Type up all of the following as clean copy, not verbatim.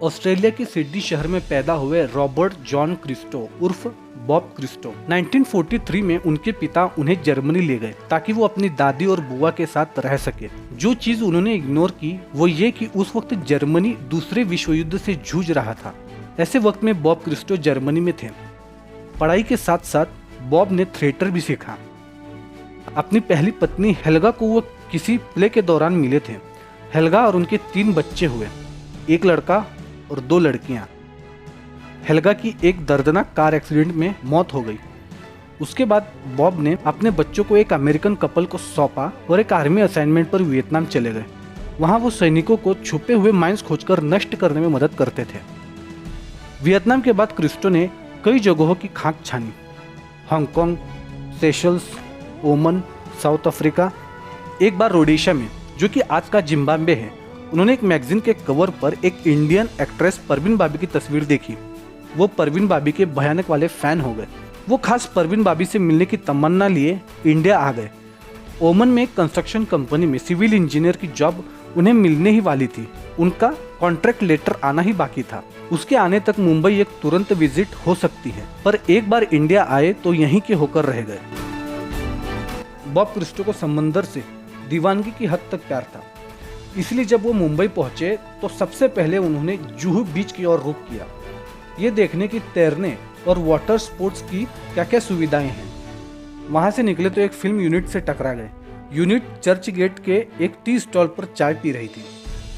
Australia के Sydney शहर में पैदा हुए रॉबर्ट जॉन क्रिस्टो उर्फ बॉब क्रिस्टो 1943 में उनके पिता उन्हें जर्मनी ले गए ताकि वो अपनी दादी और बुआ के साथ रह सके। जो चीज उन्होंने इग्नोर की वो ये कि उस वक्त जर्मनी दूसरे विश्व युद्ध से जूझ रहा था। ऐसे वक्त में बॉब क्रिस्टो जर्मनी में थे। पढ़ाई के साथ साथ बॉब ने थिएटर भी सीखा। अपनी पहली पत्नी हेल्गा को वो किसी प्ले के दौरान मिले थे। हेल्गा और उनके 3 बच्चे हुए, एक लड़का और 2 लड़कियां। हेल्गा की एक दर्दनाक कार एक्सीडेंट में मौत हो गई। उसके बाद बॉब ने अपने बच्चों को एक अमेरिकन कपल को सौंपा और एक आर्मी असाइनमेंट पर वियतनाम चले गए। वहां वो सैनिकों को छुपे हुए माइंस खोजकर नष्ट करने में मदद करते थे। वियतनाम के बाद क्रिस्टो ने कई जगहों की खाक छानी। हांगकांग, सेशल्स, ओमन, साउथ अफ्रीका, एक बार रोडेशिया में जो कि आज का जिम्बाब्वे है। उन्होंने एक मैगजीन के कवर पर एक इंडियन एक्ट्रेस परवीन बाबी की तस्वीर देखी। वो परवीन बाबी के भयानक वाले फैन हो गए। वो खास परवीन बाबी से मिलने की तमन्ना लिए इंडिया आ गए। ओमन में एक कंस्ट्रक्शन कंपनी में सिविल इंजीनियर की जॉब उन्हें मिलने ही वाली थी। उनका कॉन्ट्रैक्ट लेटर आना ही बाकी था। उसके आने तक मुंबई एक तुरंत विजिट हो सकती है, पर एक बार इंडिया आए तो यहीं के होकर रह गए। बॉब क्रिस्टो को समंदर से दीवानगी की हद तक प्यार था, इसलिए जब वो मुंबई पहुंचे तो सबसे पहले उन्होंने जुहू बीच की ओर रुख किया, ये देखने की तैरने और वाटर स्पोर्ट्स की क्या क्या सुविधाएं हैं। वहां से निकले तो एक फिल्म यूनिट से टकरा गए। यूनिट चर्च गेट के एक टी स्टॉल पर चाय पी रही थी।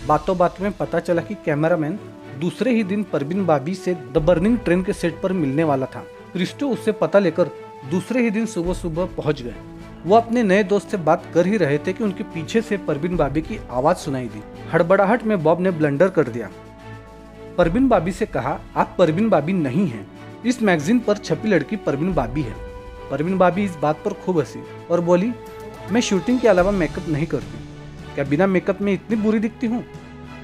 बातों बात में पता चला कि कैमरामैन दूसरे ही दिन परवीन बाबी से द बर्निंग ट्रेन के सेट पर मिलने वाला था। क्रिस्टो उससे पता लेकर दूसरे ही दिन सुबह सुबह पहुंच गए। वो अपने नए दोस्त से बात कर ही रहे थे कि उनके पीछे से परवीन बाबी की आवाज सुनाई दी। हड़बड़ाहट में बॉब ने ब्लंडर कर दिया। परवीन बाबी से कहा, आप परवीन बाबी नहीं हैं, इस मैगजीन पर छपी लड़की परवीन बाबी है। परवीन बाबी इस बात पर खूब हंसी और बोली, मैं शूटिंग के अलावा मेकअप नहीं करती, क्या बिना मेकअप में इतनी बुरी दिखती हूँ?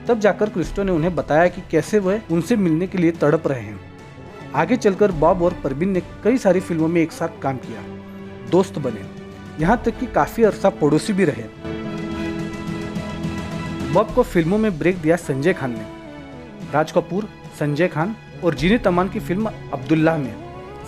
तब जाकर क्रिस्टो ने उन्हें बताया कि कैसे वह उनसे मिलने के लिए तड़प रहे हैं। आगे चलकर बॉब और परवीन ने कई सारी फिल्मों में एक साथ काम किया, दोस्त बने, यहाँ तक कि काफी अरसा पड़ोसी भी रहे। बॉब को फिल्मों में ब्रेक दिया संजय खान ने। राज कपूर, संजय खान और जीने तमान की फिल्म अब्दुल्लाह में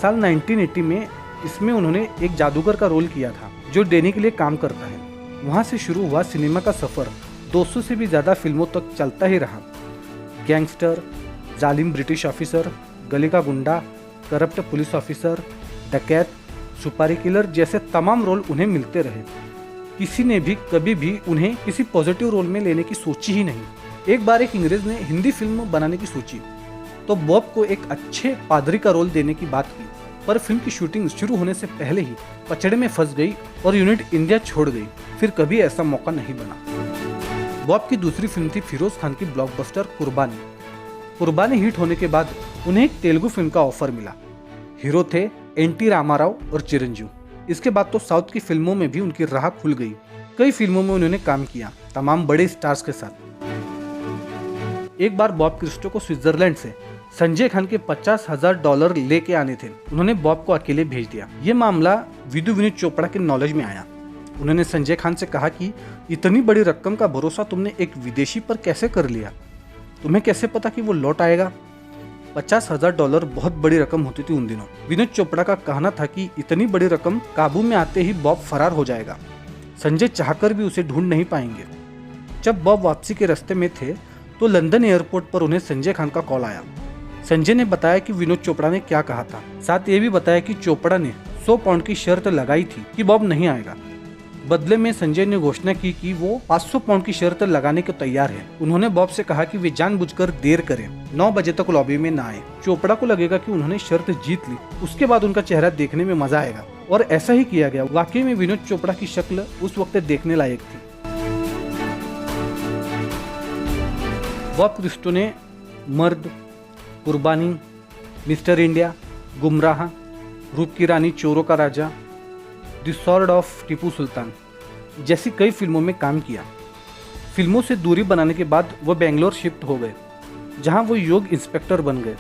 साल 1980 में इसमें उन्होंने एक जादूगर का रोल किया था जो डैनी के लिए काम करता है। वहां से शुरू हुआ सिनेमा का सफर 200 से भी ज्यादा फिल्मों तक चलता ही रहा। गैंगस्टर, जालिम ब्रिटिश ऑफिसर, गली का गुंडा, करप्ट पुलिस ऑफिसर, डकैत, सुपारी किलर जैसे तमाम रोल उन्हें मिलते रहे। किसी ने भी कभी भी उन्हें किसी पॉजिटिव रोल में लेने की सोची ही नहीं। एक बार एक इंग्रेज ने हिंदी फिल्म बनाने की सोची तो बॉब को एक अच्छे पादरी का रोल देने की बात की, पर फिल्म की शूटिंग शुरू होने से पहले ही पचड़े में फंस गई और यूनिट इंडिया छोड़ गई। फिर कभी ऐसा मौका नहीं बना। बॉब की दूसरी फिल्म थी फिरोज खान की ब्लॉकबस्टर कुर्बानी। कुर्बानी हिट होने के बाद उन्हें एक तेलुगु फिल्म का ऑफर मिला। हीरो थे एन.टी. रामाराव और चिरंजीव। इसके बाद तो साउथ की फिल्मों में भी उनकी राह खुल गई। कई फिल्मों में उन्होंने काम किया, तमाम बड़े स्टार्स के साथ। एक बार बॉब क्रिस्टो को स्विट्जरलैंड से संजय खान के $50,000 लेके आने थे। उन्होंने बॉब को अकेले भेज दिया। ये मामला विदु विनीत चोपड़ा के नॉलेज में आया। उन्होंने संजय खान से कहा कि इतनी बड़ी रकम का भरोसा तुमने एक विदेशी पर कैसे कर लिया? तुम्हें कैसे पता कि वो लौट आएगा? $50,000 बहुत बड़ी रकम होती थी उन दिनों। विनोद चोपड़ा का कहना था कि इतनी बड़ी रकम काबू में आते ही बॉब फरार हो जाएगा। संजय चाहकर भी उसे ढूंढ नहीं पाएंगे। जब बॉब वापसी के रास्ते में थे तो लंदन एयरपोर्ट पर उन्हें संजय खान का कॉल आया। संजय ने बताया कि विनोद चोपड़ा ने क्या कहा था। साथ ये भी बताया कि चोपड़ा ने 100 पाउंड की शर्त लगाई थी कि बॉब नहीं आएगा। बदले में संजय ने घोषणा की कि वो 500 पाउंड की शर्त लगाने को तैयार है। उन्होंने बॉब से कहा कि वे जानबूझकर देर करें, 9 बजे तक लॉबी में न आए। चोपड़ा को लगेगा कि उन्होंने शर्त जीत ली, उसके बाद उनका चेहरा देखने में मजा आएगा। और ऐसा ही किया गया। वाकई में विनोद चोपड़ा की शक्ल उस वक्त देखने लायक थी। बॉब क्रिस्टो ने मर्द, कुर्बानी, मिस्टर इंडिया, गुमराह, रूप की रानी, चोरों का राजा, the sword of Tipu Sultan जैसी कई फिल्मों में काम किया। फिल्मों से दूरी बनाने के बाद वो बेंगलोर शिफ्ट हो गए, जहां वो योग इंस्पेक्टर बन गए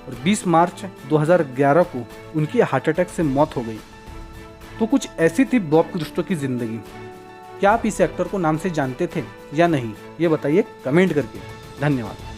और 20 मार्च 2011 को उनकी हार्ट अटैक से मौत हो गई। तो कुछ ऐसी थी बॉब क्रिस्टो की जिंदगी। क्या आप इस एक्टर को नाम से जानते थे या नहीं, ये बताइए कमेंट करके। धन्यवाद।